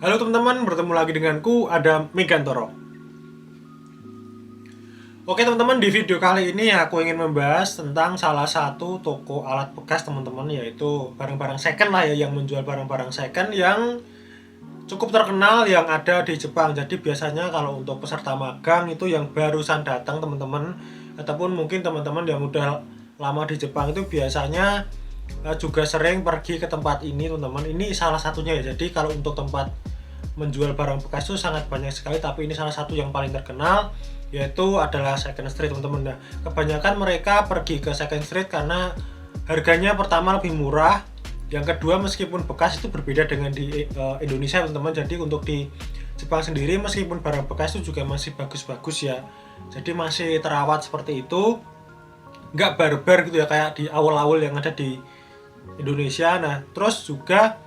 Halo teman-teman, bertemu lagi denganku, ada Megantoro. Oke teman-teman, di video kali ini aku ingin membahas tentang salah satu toko alat bekas teman-teman, yaitu barang-barang second lah ya, yang menjual barang-barang second yang cukup terkenal yang ada di Jepang. Jadi biasanya kalau untuk peserta magang itu yang barusan datang teman-teman, ataupun mungkin teman-teman yang udah lama di Jepang itu biasanya juga sering pergi ke tempat ini teman-teman. Ini salah satunya ya. Jadi kalau untuk tempat menjual barang bekas itu sangat banyak sekali, tapi ini salah satu yang paling terkenal, yaitu adalah Second Street teman-teman. Nah, kebanyakan mereka pergi ke Second Street karena harganya pertama lebih murah, yang kedua meskipun bekas itu berbeda dengan di Indonesia teman-teman. Jadi untuk di Jepang sendiri meskipun barang bekas itu juga masih bagus-bagus ya, jadi masih terawat seperti itu, nggak barbar gitu ya kayak di awal-awal yang ada di Indonesia. Nah terus juga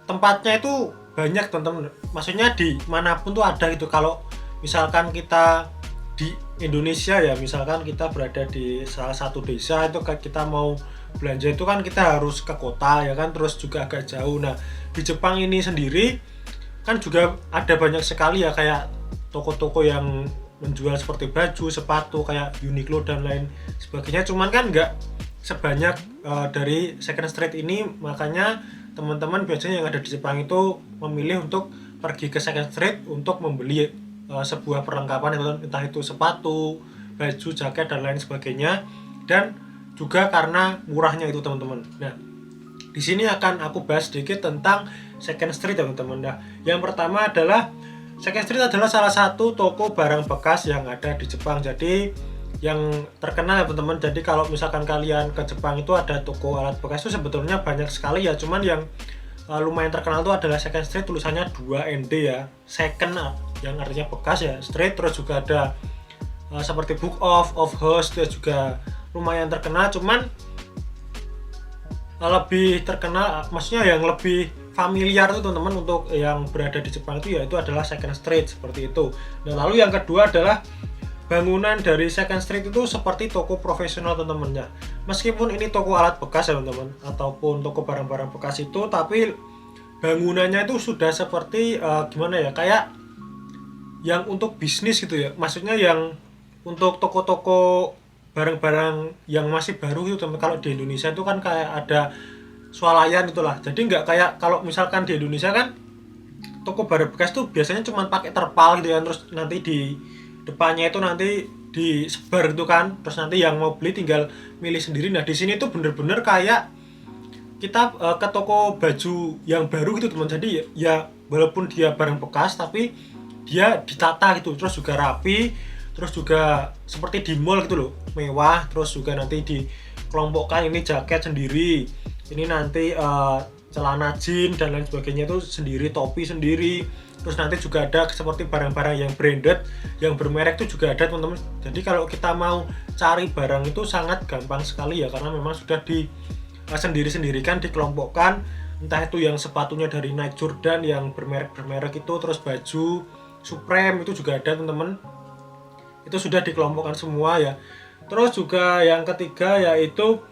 tempatnya itu banyak teman-teman, maksudnya di manapun tuh ada gitu. Kalau misalkan kita di Indonesia ya, misalkan kita berada di salah satu desa, itu kita mau belanja itu kan kita harus ke kota ya kan, terus juga agak jauh. Nah di Jepang ini sendiri kan juga ada banyak sekali ya kayak toko-toko yang menjual seperti baju, sepatu kayak Uniqlo dan lain sebagainya, cuman kan nggak sebanyak dari Second Street ini. Makanya teman-teman biasanya yang ada di Jepang itu memilih untuk pergi ke Second Street untuk membeli sebuah perlengkapan, entah itu sepatu, baju, jaket dan lain sebagainya, dan juga karena murahnya itu teman-teman. Nah di sini akan aku bahas sedikit tentang Second Street teman-teman. Nah yang pertama adalah Second Street adalah salah satu toko barang bekas yang ada di Jepang. Jadi yang terkenal ya teman-teman. Jadi kalau misalkan kalian ke Jepang itu ada toko alat bekas itu sebetulnya banyak sekali ya. Cuman yang lumayan terkenal itu adalah Second Street, tulisannya 2ND ya. Second yang artinya bekas ya, Street. Terus juga ada seperti Book of House, itu juga lumayan terkenal. Cuman lebih terkenal, maksudnya yang lebih familiar tuh teman-teman untuk yang berada di Jepang itu yaitu adalah Second Street seperti itu. Nah lalu yang kedua adalah bangunan dari Second Street itu seperti toko profesional teman-teman ya. Meskipun ini toko alat bekas ya teman-teman, ataupun toko barang-barang bekas itu, tapi bangunannya itu sudah seperti gimana ya, kayak yang untuk bisnis gitu ya. Maksudnya yang untuk toko-toko barang-barang yang masih baru itu teman. Kalau di Indonesia itu kan kayak ada swalayan itulah. Jadi nggak kayak kalau misalkan di Indonesia kan toko barang bekas tuh biasanya cuma pakai terpal gitu ya, terus nanti di depannya itu nanti disebar gitu kan, terus nanti yang mau beli tinggal milih sendiri. Nah di sini tuh bener-bener kayak kita ke toko baju yang baru gitu teman. Jadi ya walaupun dia barang bekas tapi dia ditata gitu, terus juga rapi, terus juga seperti di mall gitu loh, mewah. Terus juga nanti dikelompokkan, ini jaket sendiri, ini nanti celana jeans dan lain sebagainya itu sendiri, topi sendiri. Terus nanti juga ada seperti barang-barang yang branded, yang bermerek itu juga ada teman-teman. Jadi kalau kita mau cari barang itu sangat gampang sekali ya, karena memang sudah di sendiri-sendirikan, dikelompokkan. Entah itu yang sepatunya dari Nike Jordan yang bermerek itu, terus baju Supreme itu juga ada teman-teman. Itu sudah dikelompokkan semua ya. Terus juga yang ketiga yaitu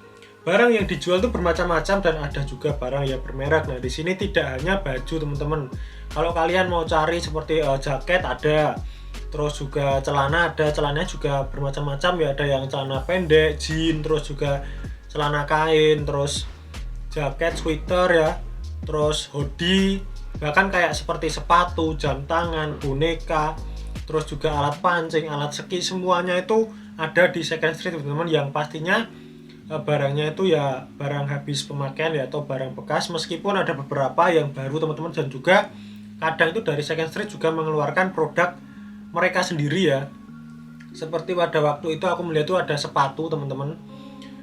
barang yang dijual itu bermacam-macam dan ada juga barang yang bermerek. Nah di sini tidak hanya baju teman-teman. Kalau kalian mau cari seperti jaket ada, terus juga celana ada, celananya juga bermacam-macam ya. Ada yang celana pendek, jeans, terus juga celana kain, terus jaket, sweater ya, terus hoodie, bahkan kayak seperti sepatu, jam tangan, boneka, terus juga alat pancing, alat ski, semuanya itu ada di Second Street teman-teman. Yang pastinya barangnya itu ya barang habis pemakaian ya, atau barang bekas, meskipun ada beberapa yang baru teman-teman. Dan juga kadang itu dari Second Street juga mengeluarkan produk mereka sendiri ya. Seperti pada waktu itu aku melihat itu ada sepatu teman-teman.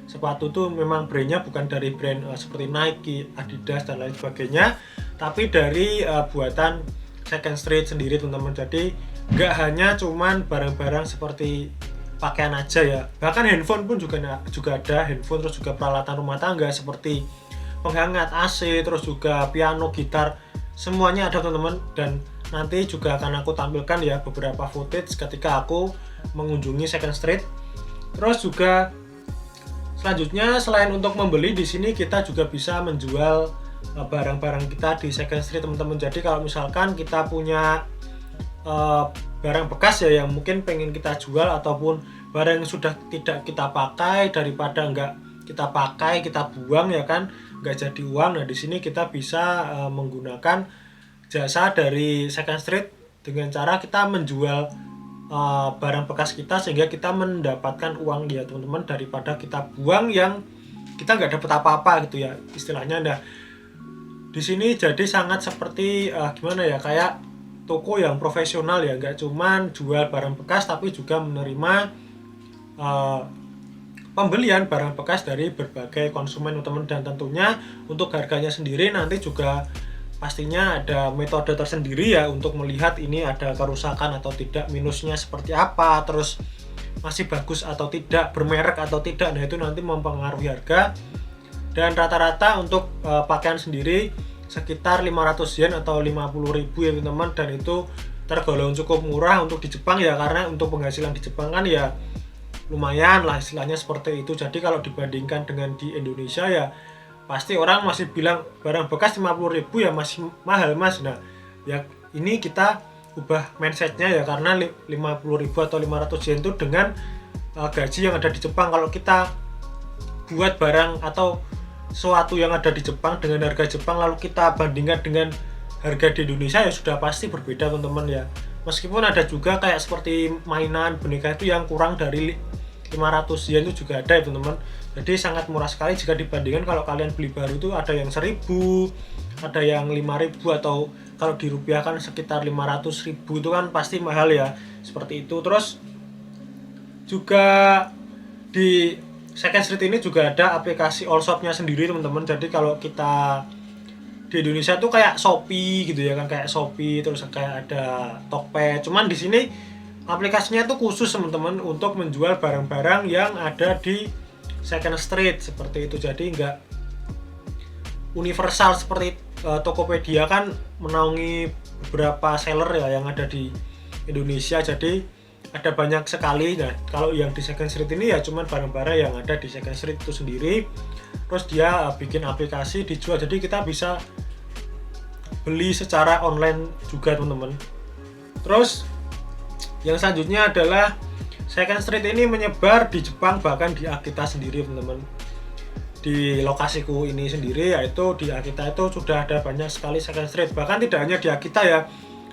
Sepatu tuh memang brandnya bukan dari brand seperti Nike, Adidas dan lain sebagainya, tapi dari buatan Second Street sendiri teman-teman. Jadi nggak hanya cuman barang-barang seperti pakaian aja ya, bahkan handphone pun juga ada handphone, terus juga peralatan rumah tangga seperti penghangat AC, terus juga piano, gitar, semuanya ada teman-teman. Dan nanti juga akan aku tampilkan ya beberapa footage ketika aku mengunjungi Second Street. Terus juga selanjutnya selain untuk membeli, di sini kita juga bisa menjual barang-barang kita di second street teman-teman. Jadi kalau misalkan kita punya barang bekas ya yang mungkin pengen kita jual, ataupun barang yang sudah tidak kita pakai, daripada nggak kita pakai kita buang ya kan, nggak jadi uang. Nah di sini kita bisa menggunakan jasa dari second street dengan cara kita menjual barang bekas kita, sehingga kita mendapatkan uang ya teman-teman, daripada kita buang yang kita nggak dapat apa-apa gitu ya istilahnya. Nah di sini jadi sangat seperti gimana ya, kayak toko yang profesional ya, nggak cuman jual barang bekas tapi juga menerima pembelian barang bekas dari berbagai konsumen teman-teman. Dan tentunya untuk harganya sendiri nanti juga pastinya ada metode tersendiri ya untuk melihat ini ada kerusakan atau tidak, minusnya seperti apa, terus masih bagus atau tidak, bermerek atau tidak. Nah itu nanti mempengaruhi harga. Dan rata-rata untuk pakaian sendiri sekitar 500 yen atau 50.000 ya teman-teman, dan itu tergolong cukup murah untuk di Jepang ya, karena untuk penghasilan di Jepang kan ya lumayan lah istilahnya seperti itu. Jadi kalau dibandingkan dengan di Indonesia ya pasti orang masih bilang barang bekas 50.000 ya masih mahal mas. Nah ya ini kita ubah mindsetnya ya, karena 50.000 atau 500 yen itu dengan gaji yang ada di Jepang. Kalau kita buat barang atau sesuatu yang ada di Jepang dengan harga Jepang lalu kita bandingkan dengan harga di Indonesia ya sudah pasti berbeda teman-teman ya. Meskipun ada juga kayak seperti mainan boneka itu yang kurang dari 500 yen itu juga ada ya teman-teman. Jadi sangat murah sekali jika dibandingkan kalau kalian beli baru itu ada yang 1.000, ada yang 5.000, atau kalau dirupiahkan sekitar 500.000 itu kan pasti mahal ya seperti itu. Terus juga di second street ini juga ada aplikasi all shop-nya sendiri teman-teman. Jadi kalau kita di Indonesia tuh kayak Shopee gitu ya kan, kayak Shopee, terus kayak ada Tokped. Cuman di sini aplikasinya tuh khusus teman-teman untuk menjual barang-barang yang ada di second street seperti itu. Jadi nggak universal seperti Tokopedia kan menaungi beberapa seller ya yang ada di Indonesia. Jadi ada banyak sekali. Nah kalau yang di second street ini ya cuman barang-barang yang ada di second street itu sendiri, terus dia bikin aplikasi dijual, jadi kita bisa beli secara online juga teman-teman. Terus yang selanjutnya adalah second street ini menyebar di Jepang, bahkan di Akita sendiri teman-teman. Di lokasiku ini sendiri yaitu di Akita itu sudah ada banyak sekali second street. Bahkan tidak hanya di Akita ya,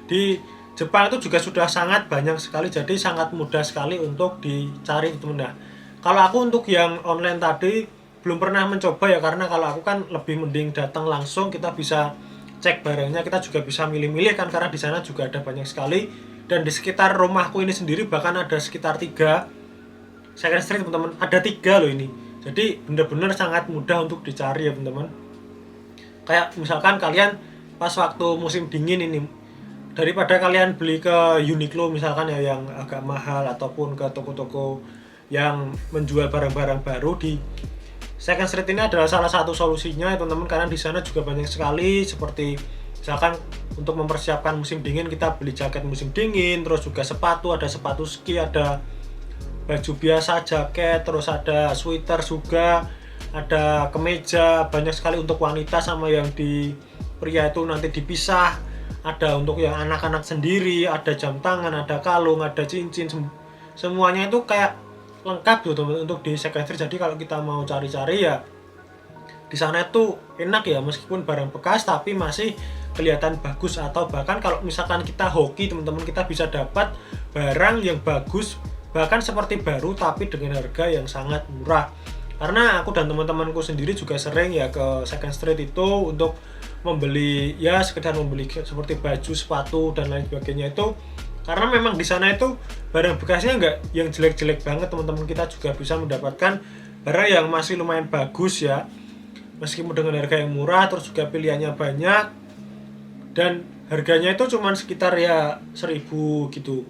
di Jepang itu juga sudah sangat banyak sekali, jadi sangat mudah sekali untuk dicari teman-teman. Nah kalau aku untuk yang online tadi belum pernah mencoba ya, karena kalau aku kan lebih mending datang langsung, kita bisa cek barangnya, kita juga bisa milih-milih kan, karena di sana juga ada banyak sekali. Dan di sekitar rumahku ini sendiri bahkan ada sekitar 3 second street teman-teman, ada 3 loh ini. Jadi bener-bener sangat mudah untuk dicari ya teman-teman. Kayak misalkan kalian pas waktu musim dingin ini, daripada kalian beli ke Uniqlo misalkan ya yang agak mahal, ataupun ke toko-toko yang menjual barang-barang baru, di second street ini adalah salah satu solusinya ya teman-teman, karena di sana juga banyak sekali seperti misalkan untuk mempersiapkan musim dingin kita beli jaket musim dingin, terus juga sepatu, ada sepatu ski, ada baju biasa, jaket, terus ada sweater juga, ada kemeja, banyak sekali untuk wanita sama yang di pria itu nanti dipisah. Ada untuk yang anak-anak sendiri, ada jam tangan, ada kalung, ada cincin, semuanya itu kayak lengkap tuh teman-teman untuk di second street. Jadi kalau kita mau cari-cari ya di sana itu enak ya, meskipun barang bekas tapi masih kelihatan bagus. Atau bahkan kalau misalkan kita hoki teman-teman, kita bisa dapat barang yang bagus bahkan seperti baru tapi dengan harga yang sangat murah. Karena aku dan teman-temanku sendiri juga sering ya ke second street itu untuk membeli, ya sekedar membeli seperti baju, sepatu dan lain sebagainya itu, karena memang di sana itu barang bekasnya nggak yang jelek-jelek banget teman-teman. Kita juga bisa mendapatkan barang yang masih lumayan bagus ya, meskipun dengan harga yang murah, terus juga pilihannya banyak, dan harganya itu cuma sekitar ya 1.000 gitu,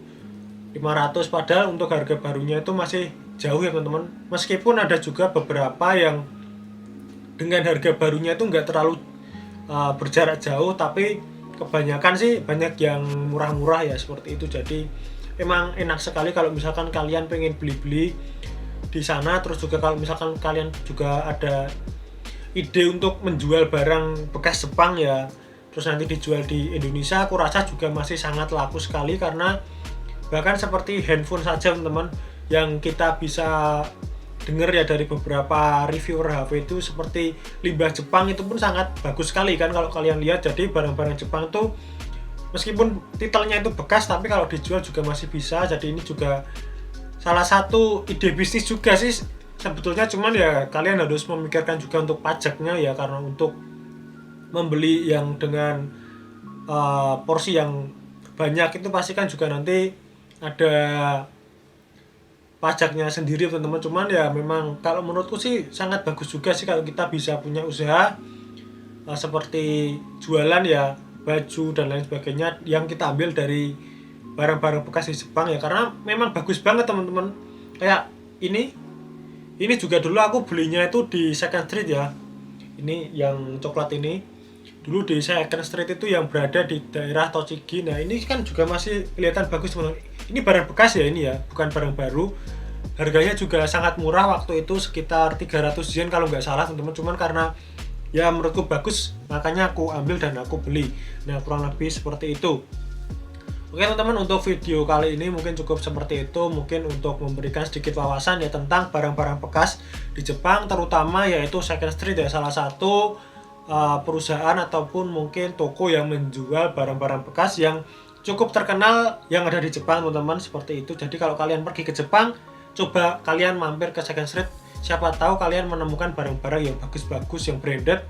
500, padahal untuk harga barunya itu masih jauh ya teman-teman. Meskipun ada juga beberapa yang dengan harga barunya itu nggak terlalu berjarak jauh, tapi kebanyakan sih banyak yang murah-murah ya seperti itu. Jadi emang enak sekali kalau misalkan kalian pengen beli-beli di sana. Terus juga kalau misalkan kalian juga ada ide untuk menjual barang bekas Jepang ya terus nanti dijual di Indonesia, aku rasa juga masih sangat laku sekali. Karena bahkan seperti handphone saja teman-teman, yang kita bisa dengar ya dari beberapa reviewer HP itu, seperti limbah Jepang itu pun sangat bagus sekali kan kalau kalian lihat. Jadi barang-barang Jepang tuh meskipun titelnya itu bekas, tapi kalau dijual juga masih bisa. Jadi ini juga salah satu ide bisnis juga sih sebetulnya, cuman ya kalian harus memikirkan juga untuk pajaknya ya, karena untuk membeli yang dengan porsi yang banyak itu pasti kan juga nanti ada pajaknya sendiri teman-teman. Cuman ya memang kalau menurutku sih sangat bagus juga sih kalau kita bisa punya usaha seperti jualan ya baju dan lain sebagainya yang kita ambil dari barang-barang bekas di Jepang ya, karena memang bagus banget teman-teman. Kayak ini juga dulu aku belinya itu di Second Street ya, ini yang coklat ini dulu di Second Street itu yang berada di daerah Tochigi. Nah ini kan juga masih kelihatan bagus teman-teman. Ini barang bekas ya ini ya, bukan barang baru. Harganya juga sangat murah waktu itu, sekitar 300 yen kalau nggak salah teman-teman. Cuman karena ya menurutku bagus makanya aku ambil dan aku beli. Nah kurang lebih seperti itu. Oke teman-teman, untuk video kali ini mungkin cukup seperti itu. Mungkin untuk memberikan sedikit wawasan ya tentang barang-barang bekas di Jepang, terutama yaitu Second Street ya, salah satu perusahaan ataupun mungkin toko yang menjual barang-barang bekas yang cukup terkenal yang ada di Jepang teman-teman, seperti itu. Jadi kalau kalian pergi ke Jepang, coba kalian mampir ke Second Street, siapa tahu kalian menemukan barang-barang yang bagus-bagus, yang branded,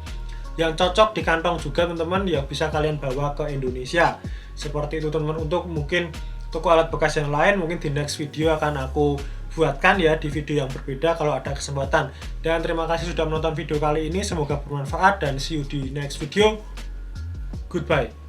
yang cocok di kantong juga teman-teman, yang bisa kalian bawa ke Indonesia. Seperti itu teman-teman. Untuk mungkin toko alat bekas yang lain mungkin di next video akan aku buatkan ya, di video yang berbeda kalau ada kesempatan. Dan terima kasih sudah menonton video kali ini, semoga bermanfaat dan see you di next video. Goodbye.